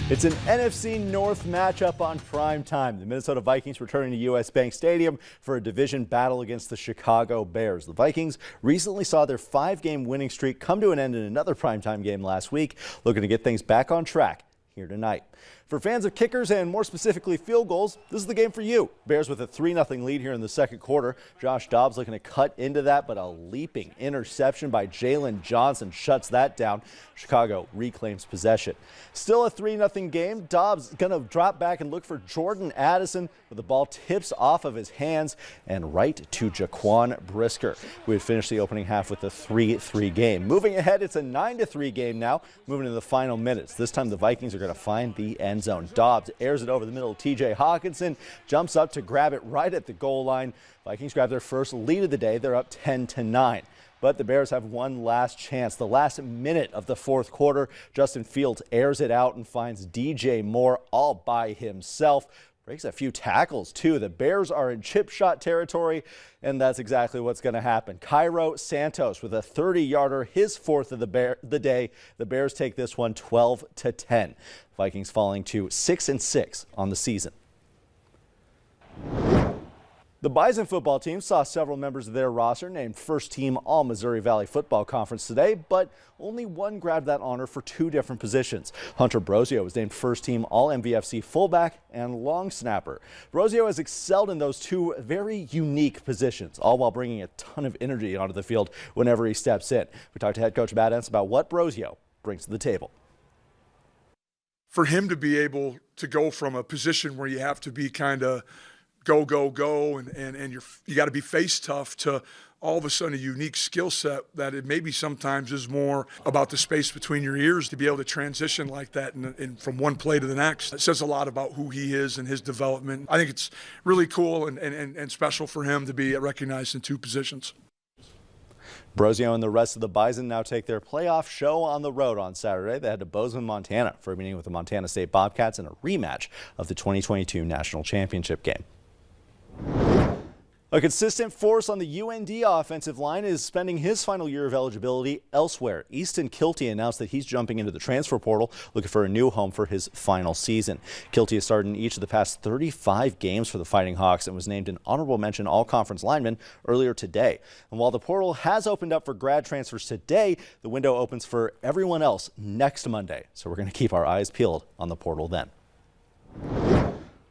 It's an NFC North matchup on prime time. The Minnesota Vikings returning to U.S. Bank Stadium for a division battle against the Chicago Bears. The Vikings recently saw their 5-game winning streak come to an end in another primetime game last week, looking to get things back on track here tonight. For fans of kickers and more specifically field goals, this is the game for you. Bears with a 3-0 lead here in the second quarter. Josh Dobbs looking to cut into that, but a leaping interception by Jalen Johnson shuts that down. Chicago reclaims possession. Still a 3-0 game. Dobbs going to drop back and look for Jordan Addison, but the ball tips off of his hands and right to Jaquan Brisker. We had finished the opening half with a 3-3 game. Moving ahead, it's a 9-3 game now, moving to the final minutes. This time the Vikings are going to find the end zone. Dobbs airs it over the middle. TJ Hawkinson jumps up to grab it right at the goal line. Vikings grab their first lead of the day. They're up 10-9. But the Bears have one last chance. The last minute of the fourth quarter, Justin Fields airs it out and finds DJ Moore all by himself. Breaks a few tackles, too. The Bears are in chip shot territory, and that's exactly what's going to happen. Cairo Santos with a 30-yarder, his fourth of the day. The Bears take this one 12-10. Vikings falling to 6-6 on the season. The Bison football team saw several members of their roster named first-team All-Missouri Valley Football Conference today, but only one grabbed that honor for 2 different positions. Hunter Brosio was named first-team All-MVFC fullback and long snapper. Brosio has excelled in those 2 very unique positions, all while bringing a ton of energy onto the field whenever he steps in. We talked to head coach Matt Entz about what Brosio brings to the table. For him to be able to go from a position where you have to be kind of go, and you got to be face tough to all of a sudden a unique skill set that it maybe sometimes is more about the space between your ears to be able to transition like that and from one play to the next. It says a lot about who he is and his development. I think it's really cool and special for him to be recognized in 2 positions. Brosio and the rest of the Bison now take their playoff show on the road on Saturday. They head to Bozeman, Montana for a meeting with the Montana State Bobcats and a rematch of the 2022 National Championship game. A consistent force on the UND offensive line is spending his final year of eligibility elsewhere. Easton Kilty announced that he's jumping into the transfer portal, looking for a new home for his final season. Kilty has started in each of the past 35 games for the Fighting Hawks and was named an honorable mention all-conference lineman earlier today. And while the portal has opened up for grad transfers today, the window opens for everyone else next Monday. So we're going to keep our eyes peeled on the portal then.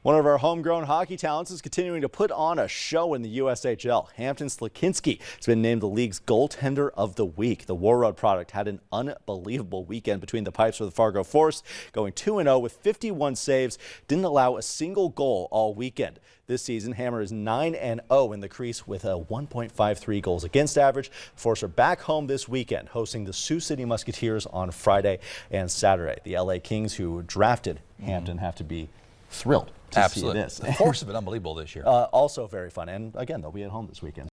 One of our homegrown hockey talents is continuing to put on a show in the USHL. Hampton Slakinski has been named the league's goaltender of the week. The Warroad product had an unbelievable weekend between the pipes for the Fargo Force, going 2-0 with 51 saves, didn't allow a single goal all weekend. This season, Hammer is 9-0 in the crease with a 1.53 goals against average. The Force are back home this weekend, hosting the Sioux City Musketeers on Friday and Saturday. The LA Kings, who drafted Hampton, have to be thrilled to see this. The Force have been unbelievable this year. Also very fun. And again, they'll be at home this weekend.